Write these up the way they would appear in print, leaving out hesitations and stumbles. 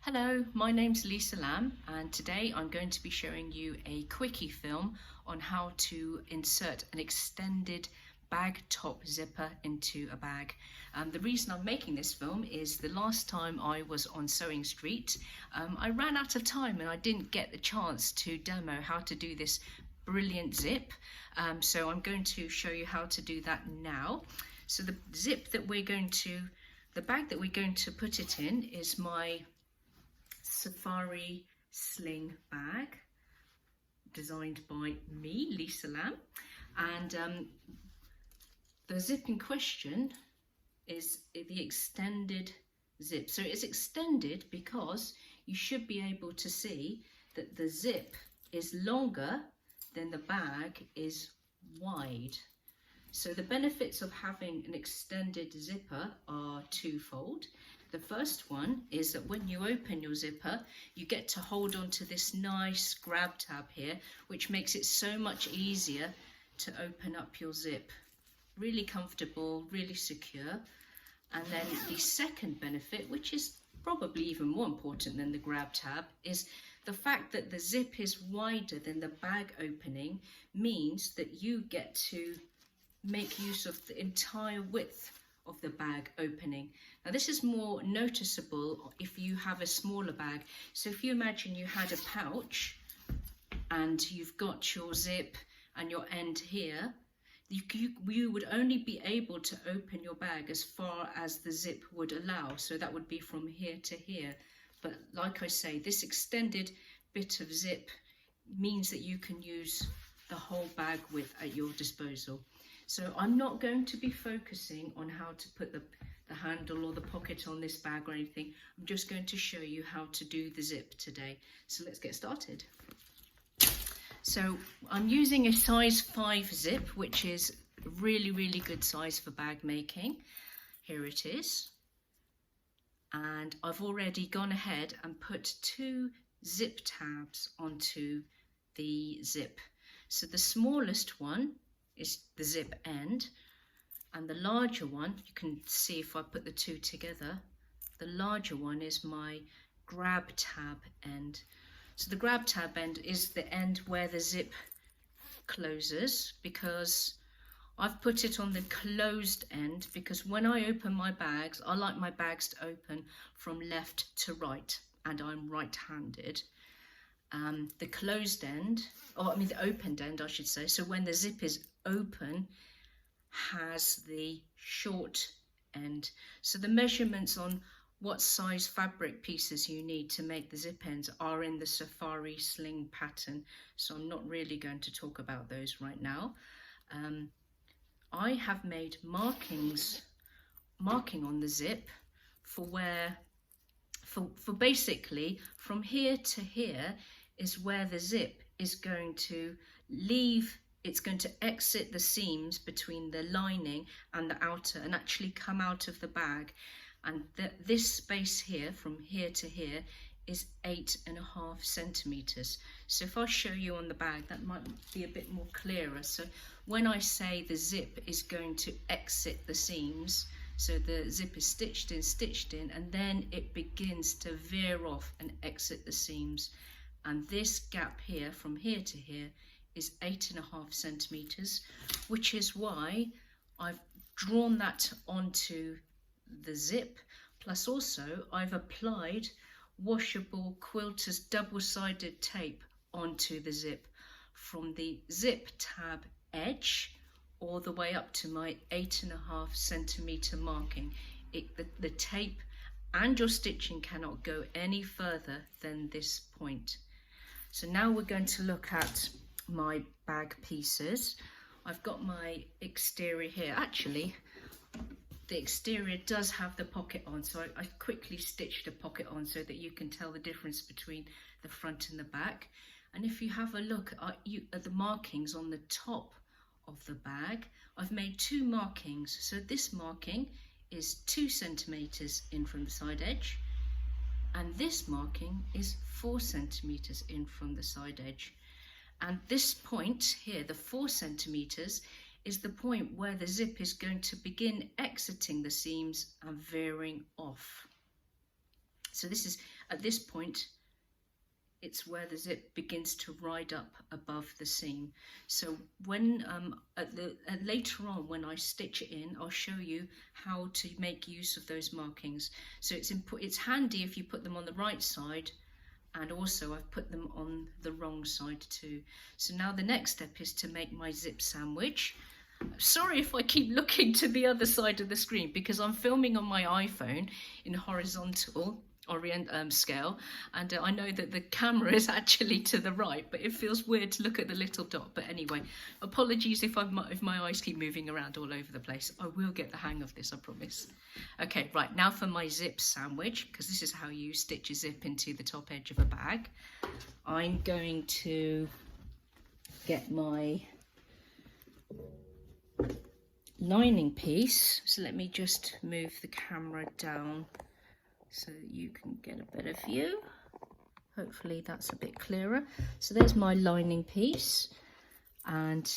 Hello, my name's Lisa Lam, and today I'm going to be showing you a quickie film on how to insert an extended bag top zipper into a bag. The reason I'm making this film is the last time I was on Sewing Street, I ran out of time and I didn't get the chance to demo how to do this brilliant zip. So I'm going to show you how to do that now. So the bag that we're going to put it in is my Safari Sling bag, designed by me, Lisa Lam, and the zip in question is the extended zip. So it's extended because you should be able to see that the zip is longer than the bag is wide. So the benefits of having an extended zipper are twofold. The first one is that when you open your zipper, you get to hold on to this nice grab tab here, which makes it so much easier to open up your zip. Really comfortable, really secure. And then the second benefit, which is probably even more important than the grab tab, is the fact that the zip is wider than the bag opening means that you get to make use of the entire width of the bag opening. Now this is more noticeable if you have a smaller bag. So if you imagine you had a pouch and you've got your zip and your end here, you would only be able to open your bag as far as the zip would allow. So that would be from here to here. But like I say, this extended bit of zip means that you can use the whole bag width at your disposal. So I'm not going to be focusing on how to put the handle or the pocket on this bag or anything. I'm just going to show you how to do the zip today. So let's get started. So I'm using a size 5 zip, which is a really good size for bag making. Here it is. And I've already gone ahead and put 2 zip tabs onto the zip. So the smallest one is the zip end, and the larger one, you can see if I put the 2 together, the larger one is my grab tab end. So the grab tab end is the end where the zip closes, because I've put it on the closed end because when I open my bags, I like my bags to open from left to right, and I'm right-handed. The closed end, the opened end I should say, so when the zip is open, has the short end. So the measurements on what size fabric pieces you need to make the zip ends are in the Safari Sling pattern, so I'm not really going to talk about those right now. I have made marking on the zip for basically from here to here is where the zip is going to leave. It's going to exit the seams between the lining and the outer and actually come out of the bag. And this space here, from here to here, is 8.5 centimeters. So if I show you on the bag, that might be a bit more clearer. So when I say the zip is going to exit the seams, so the zip is stitched in, and then it begins to veer off and exit the seams. And this gap here, from here to here, is 8.5 centimeters, which is why I've drawn that onto the zip. Plus also I've applied washable quilter's double-sided tape onto the zip from the zip tab edge all the way up to my 8.5 centimeter marking. The tape and your stitching cannot go any further than this point. So now we're going to look at my bag pieces. I've got my exterior here. Actually, the exterior does have the pocket on, so I quickly stitched a pocket on so that you can tell the difference between the front and the back. And if you have a look at the markings on the top of the bag, I've made 2 markings. So this marking is 2 centimeters in from the side edge, and this marking is 4 centimeters in from the side edge. And this point here, the 4 centimeters, is the point where the zip is going to begin exiting the seams and veering off. So this is, at this point, it's where the zip begins to ride up above the seam. So when later on when I stitch it in, I'll show you how to make use of those markings. So it's handy if you put them on the right side, and also I've put them on the wrong side too. So now the next step is to make my zip sandwich. Sorry if I keep looking to the other side of the screen, because I'm filming on my iPhone in horizontal scale, and I know that the camera is actually to the right, but it feels weird to look at the little dot. But anyway, apologies if my eyes keep moving around all over the place. I will get the hang of this, I promise. Okay, right, now for my zip sandwich, because this is how you stitch a zip into the top edge of a bag. I'm going to get my lining piece, so let me just move the camera down so that you can get a better view. Hopefully that's a bit clearer. So there's my lining piece, and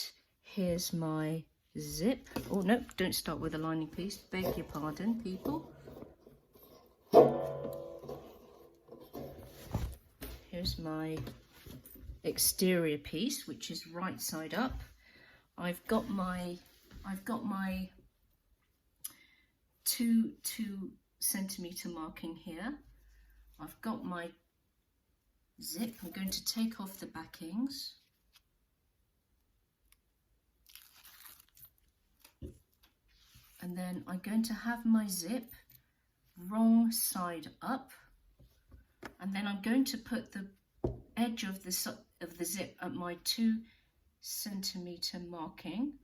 here's my zip. Oh no, don't start with a lining piece, beg your pardon people. Here's my exterior piece, which is right side up. I've got my 2 centimeter marking here. I've got my zip. I'm going to take off the backings. And then I'm going to have my zip wrong side up. And then I'm going to put the edge of the zip at my 2 centimeter marking.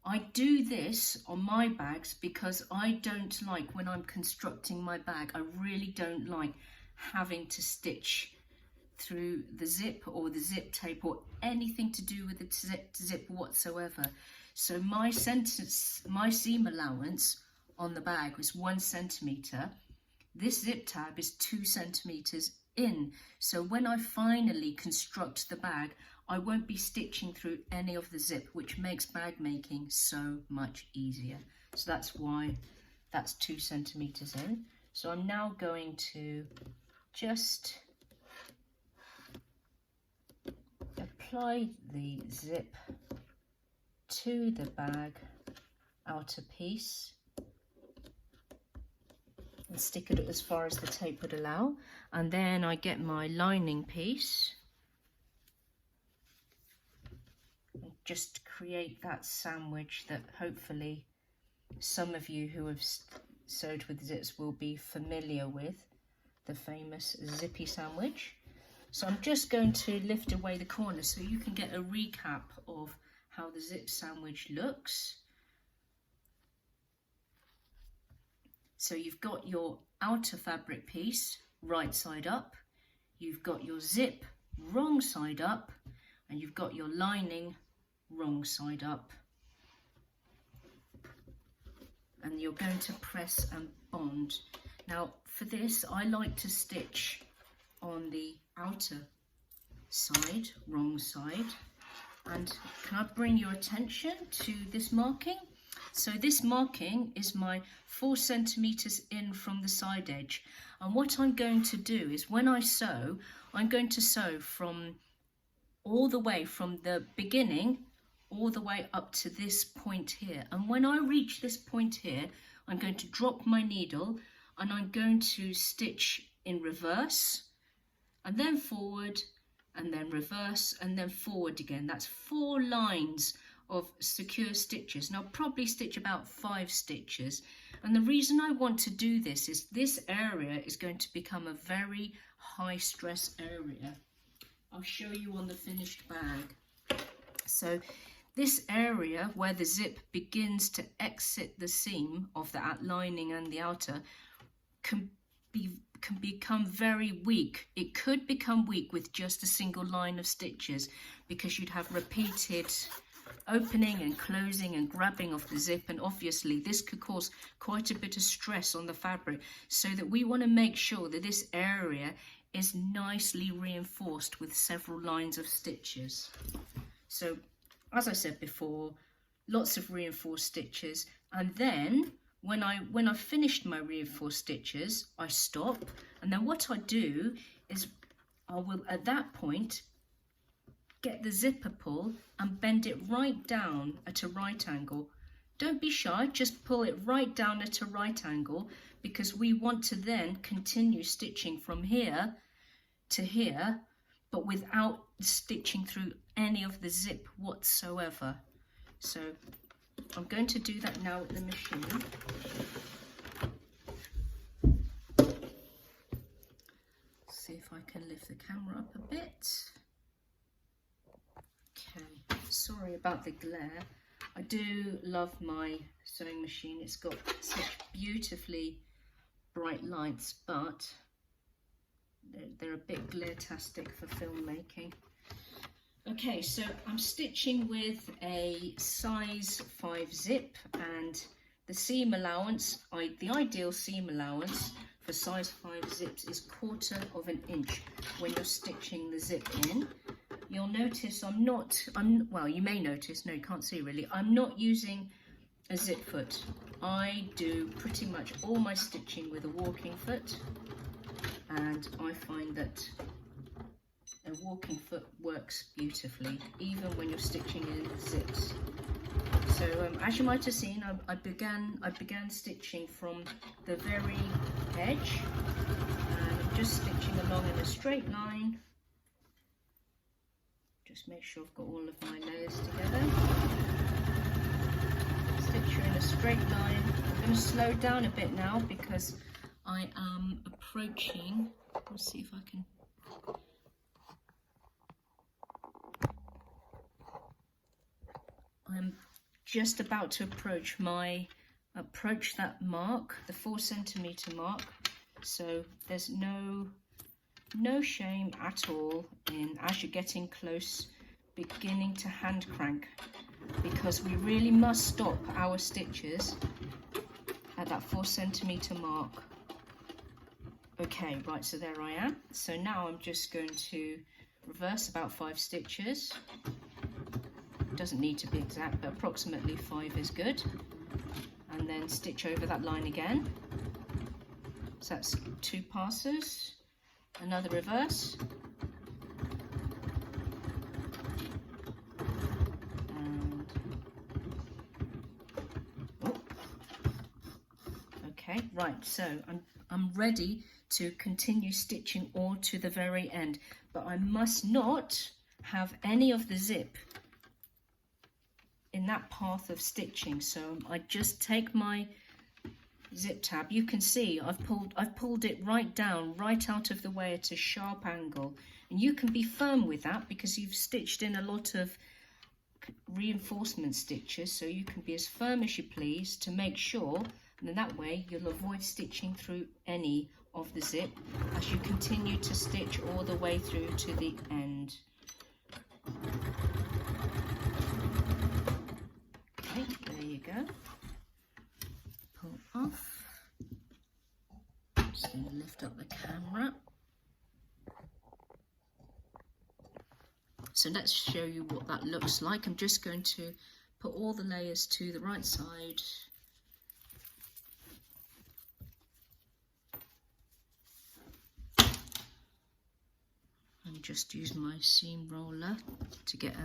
I do this on my bags because I don't like, when I'm constructing my bag, I really don't like having to stitch through the zip or the zip tape or anything to do with the zip whatsoever. So my seam allowance on the bag was 1 centimeter. This zip tab is 2 centimeters in. So when I finally construct the bag, I won't be stitching through any of the zip, which makes bag making so much easier. So that's why that's 2 centimeters in. So I'm now going to just apply the zip to the bag outer piece and stick it as far as the tape would allow. And then I get my lining piece, just create that sandwich that hopefully some of you who have sewed with zips will be familiar with, the famous zippy sandwich. So I'm just going to lift away the corner so you can get a recap of how the zip sandwich looks. So you've got your outer fabric piece right side up, you've got your zip wrong side up, and you've got your lining wrong side up, and you're going to press and bond. Now for this, I like to stitch on the outer side, wrong side. And can I bring your attention to this marking? So this marking is my 4 centimeters in from the side edge, and what I'm going to do is when I sew, I'm going to sew from all the way from the beginning all the way up to this point here. And when I reach this point here, I'm going to drop my needle and I'm going to stitch in reverse and then forward and then reverse and then forward again. That's 4 lines of secure stitches. And I'll probably stitch about 5 stitches. And the reason I want to do this is this area is going to become a very high stress area. I'll show you on the finished bag. So this area where the zip begins to exit the seam of the lining and the outer can become very weak. It could become weak with just a single line of stitches because you'd have repeated opening and closing and grabbing of the zip, and obviously this could cause quite a bit of stress on the fabric, so that we want to make sure that this area is nicely reinforced with several lines of stitches. So as I said before, lots of reinforced stitches, and then when I've finished my reinforced stitches, I stop, and then what I do is I will at that point get the zipper pull and bend it right down at a right angle. Don't be shy, just pull it right down at a right angle, because we want to then continue stitching from here to here, but without stitching through any of the zip whatsoever. So I'm going to do that now at the machine. See if I can lift the camera up a bit. Okay, sorry about the glare. I do love my sewing machine. It's got such beautifully bright lights, but they're a bit glare-tastic for filmmaking. Okay, so I'm stitching with a size 5 zip, and the seam allowance, the ideal seam allowance for size 5 zips is 1/4 of an inch when you're stitching the zip in. You'll notice well, you may notice, no, you can't see really, I'm not using a zip foot. I do pretty much all my stitching with a walking foot, and I find that a walking foot works beautifully, even when you're stitching in zips. So as you might have seen, I began stitching from the very edge, and I'm just stitching along in a straight line. Just make sure I've got all of my layers together. Stitch her in a straight line. I'm going to slow down a bit now because I am approaching. Let's see if I can. I'm just about to approach that mark, the 4 centimeter mark. So there's no shame at all in, as you're getting close, beginning to hand crank, because we really must stop our stitches at that 4 centimeter mark. Okay, right, so there I am. So now I'm just going to reverse about 5 stitches. Doesn't need to be exact, but approximately 5 is good, and then stitch over that line again. So that's 2 passes, another reverse, and okay, right, so I'm ready to continue stitching all to the very end, but I must not have any of the zip in that path of stitching. So I just take my zip tab. You can see I've pulled it right down, right out of the way at a sharp angle, and you can be firm with that because you've stitched in a lot of reinforcement stitches, so you can be as firm as you please to make sure, and then that way you'll avoid stitching through any of the zip as you continue to stitch all the way through to the end. There you go. Pull off. Just going to lift up the camera. So let's show you what that looks like. I'm just going to put all the layers to the right side. And just use my seam roller to get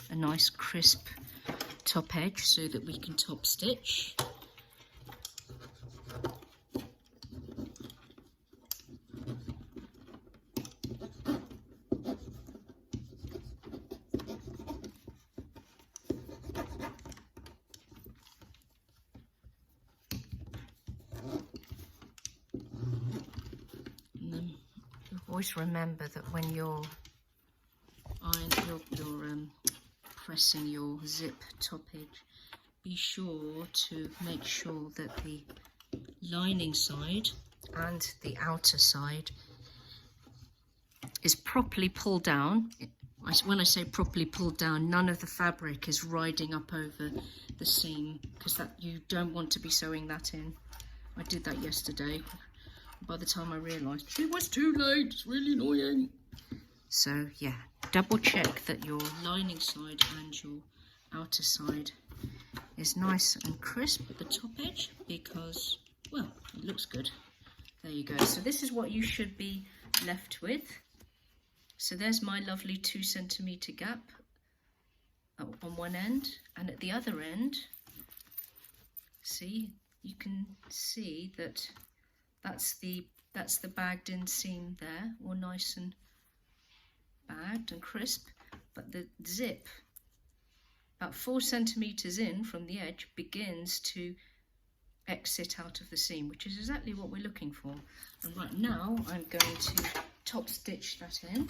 a nice crisp top edge so that we can top stitch. And then always remember that when you're pressing your zip top edge, be sure to make sure that the lining side and the outer side is properly pulled down. When I say properly pulled down, none of the fabric is riding up over the seam, because that you don't want to be sewing that in. I did that yesterday. By the time I realised it was too late, it's really annoying. So yeah, double check that your lining side and your outer side is nice and crisp at the top edge because, well, it looks good. There you go. So this is what you should be left with. So there's my lovely 2 centimetre gap on one end, and at the other end, see, you can see that that's the bagged in seam there, all nice and bagged and crisp, but the zip about 4 centimetres in from the edge begins to exit out of the seam, which is exactly what we're looking for. And right now I'm going to top stitch that in,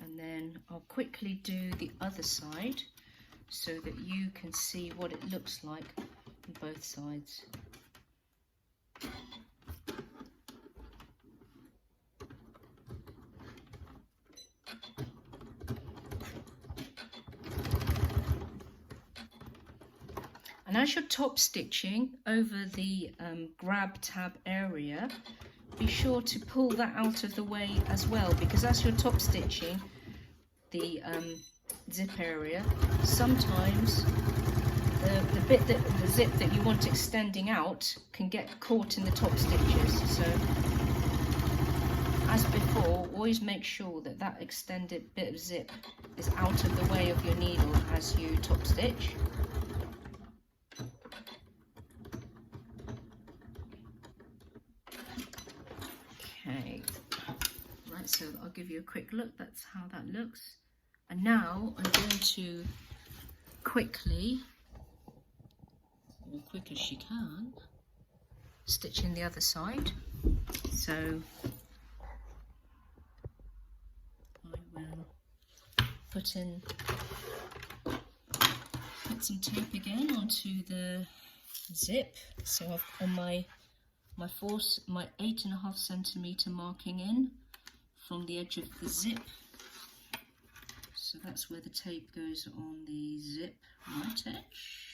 and then I'll quickly do the other side so that you can see what it looks like on both sides. And as you're top stitching over the grab tab area, be sure to pull that out of the way as well, because as you're top stitching the zip area, sometimes the bit that the zip that you want extending out can get caught in the top stitches. So as before, always make sure that that extended bit of zip is out of the way of your needle as you top stitch. Okay, right, so I'll give you a quick look. That's how that looks. And now I'm going to quickly, as quick as you can, stitch in the other side. So I will put some tape again onto the zip. So I've on my 8.5 centimetre marking in from the edge of the zip. So that's where the tape goes on the zip right edge.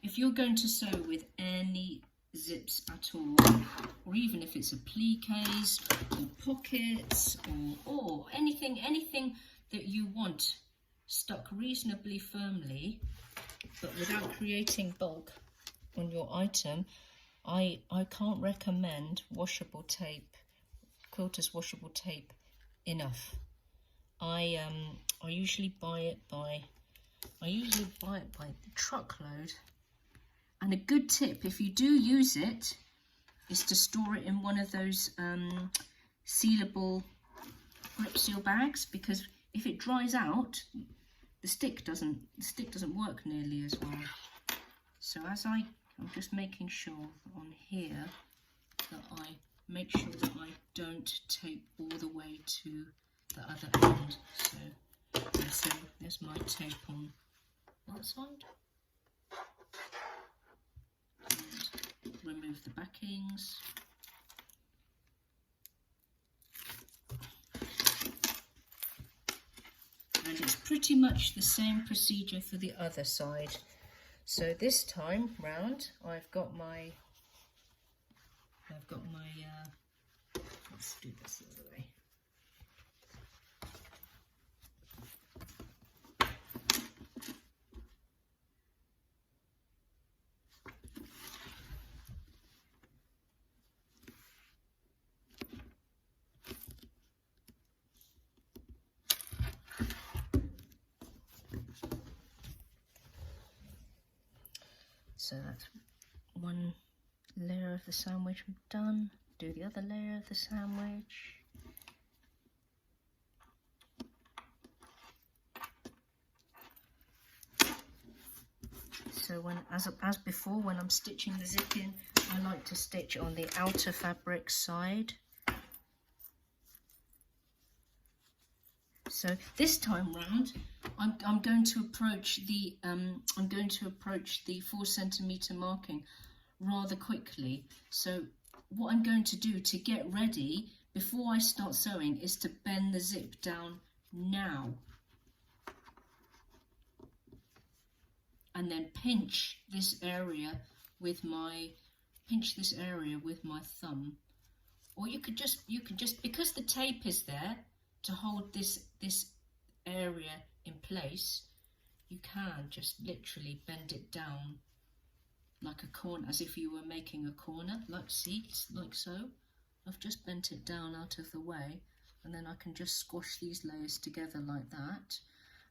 If you're going to sew with any zips at all, or even if it's appliques or pockets or anything that you want stuck reasonably firmly but without creating bulk on your item, I can't recommend washable tape, quilter's washable tape enough. I usually buy it by the truckload. And a good tip, if you do use it, is to store it in one of those sealable grip seal bags, because if it dries out, the stick doesn't work nearly as well. So I'm just making sure on here that I make sure that I don't tape all the way to the other end. So there's my tape on that side. And remove the backings. And it's pretty much the same procedure for the other side. So this time round, I've got my let's do this the other way. So that's one layer of the sandwich done. Do the other layer of the sandwich. So as before, when I'm stitching the zip in, I like to stitch on the outer fabric side. So this time round, I'm going to approach the 4 centimetre marking rather quickly. So what I'm going to do to get ready before I start sewing is to bend the zip down now, and then pinch this area with my thumb or you could just because the tape is there to hold this area in place, you can just literally bend it down like a corner, as if you were making a corner, like so. I've just bent it down out of the way, and then I can just squash these layers together like that,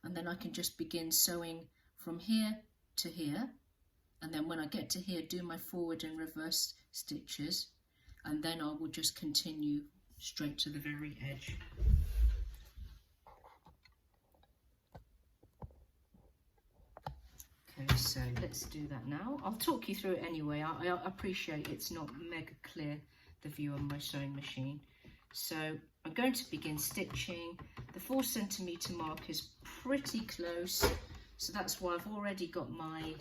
and then I can just begin sewing from here to here, and then when I get to here, do my forward and reverse stitches, and then I will just continue straight to the very edge. Okay, so let's do that now. I'll talk you through it anyway. I appreciate it's not mega clear, the view on my sewing machine. So I'm going to begin stitching. The 4 centimetre mark is pretty close, so that's why I've already got my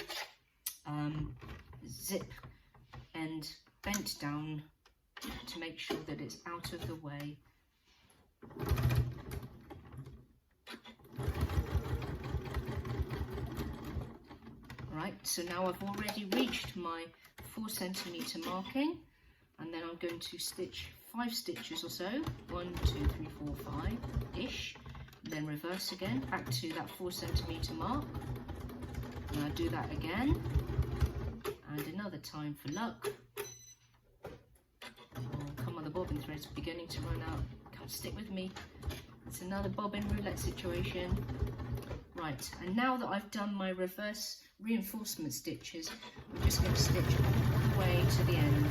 zip end bent down to make sure that it's out of the way. Right, so now I've already reached my 4 centimetre marking, and then I'm going to stitch 5 stitches or so, 1, 2, 3, 4, 5-ish, then reverse again, back to that 4 centimetre mark, and I'll do that again, and another time for luck. Oh, come on, the bobbin thread's beginning to run out, come stick with me, it's another bobbin roulette situation. Right, and now that I've done my reverse reinforcement stitches, I'm just going to stitch all the way to the end.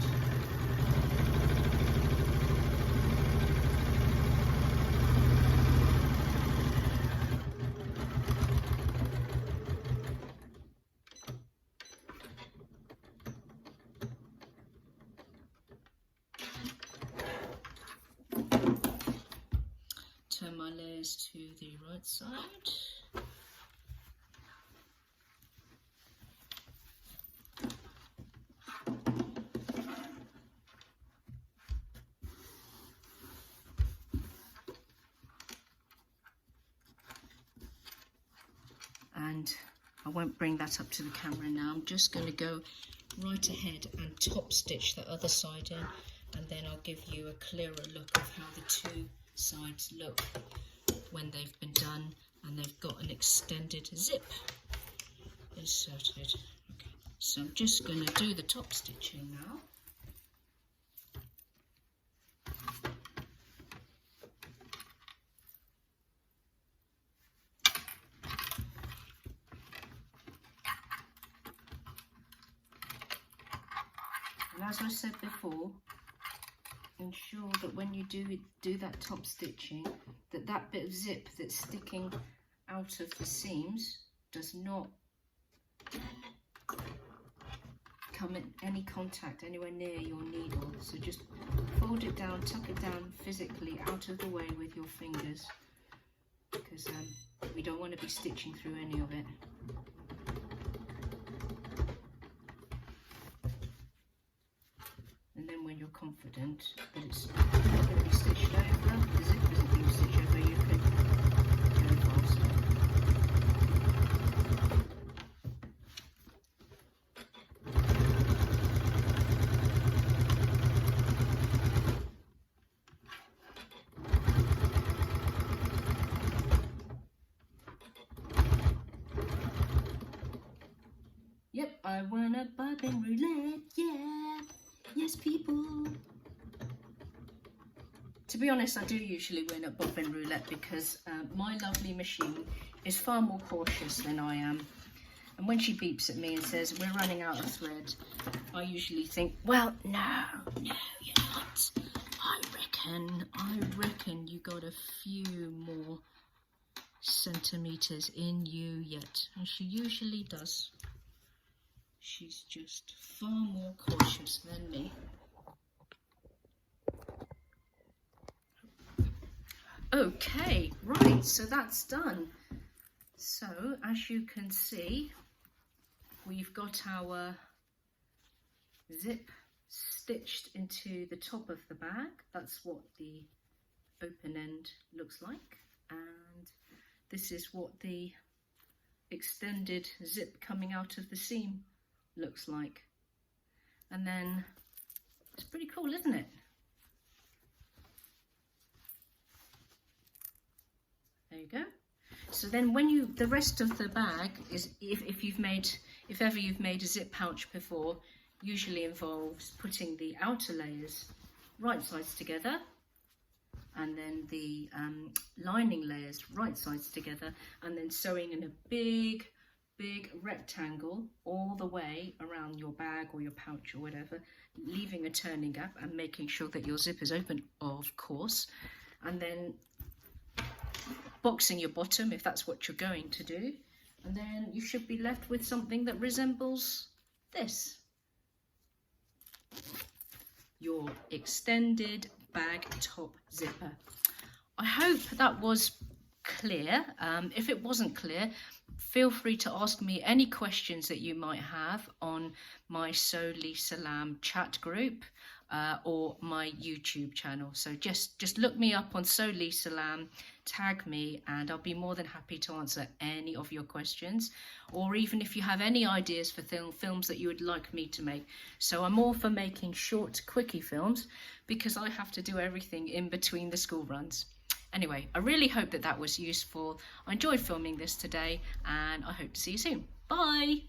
Turn my layers to the right side. And I won't bring that up to the camera now. I'm just going to go right ahead and top stitch the other side in, and then I'll give you a clearer look of how the 2 sides look when they've been done and they've got an extended zip inserted. Okay, so I'm just going to do the top stitching now. And as I said before, ensure that when you do that top stitching, that bit of zip that's sticking out of the seams does not come in any contact anywhere near your needle. So just fold it down, tuck it down physically out of the way with your fingers, because we don't want to be stitching through any of it. And then when you're confident that it's not going to be stitched over, the zip isn't being stitched over, you can go faster. Yep, I won a bobbin roulette, yeah! Yes, people! To be honest, I do usually win at bobbin roulette because my lovely machine is far more cautious than I am. And when she beeps at me and says, we're running out of thread, I usually think, well, no, you're not. I reckon you got a few more centimetres in you yet. And she usually does. She's just far more cautious than me. Okay, right, so that's done. So, as you can see, we've got our zip stitched into the top of the bag. That's what the open end looks like. And this is what the extended zip coming out of the seam looks like. And then it's pretty cool, isn't it? There you go. So then when the rest of the bag is, if ever you've made a zip pouch before, usually involves putting the outer layers right sides together, and then the lining layers right sides together, and then sewing in a big rectangle all the way around your bag or your pouch or whatever, leaving a turning gap and making sure that your zip is open, of course, and then boxing your bottom if that's what you're going to do, and then you should be left with something that resembles this, your extended bag top zipper. I hope that was clear. If it wasn't clear, feel free to ask me any questions that you might have on my Sew Lisa Lam chat group or my YouTube channel. So just look me up on Sew Lisa Lam, tag me, and I'll be more than happy to answer any of your questions, or even if you have any ideas for films that you would like me to make. So I'm all for making short quickie films because I have to do everything in between the school runs. Anyway, I really hope that was useful. I enjoyed filming this today, and I hope to see you soon. Bye!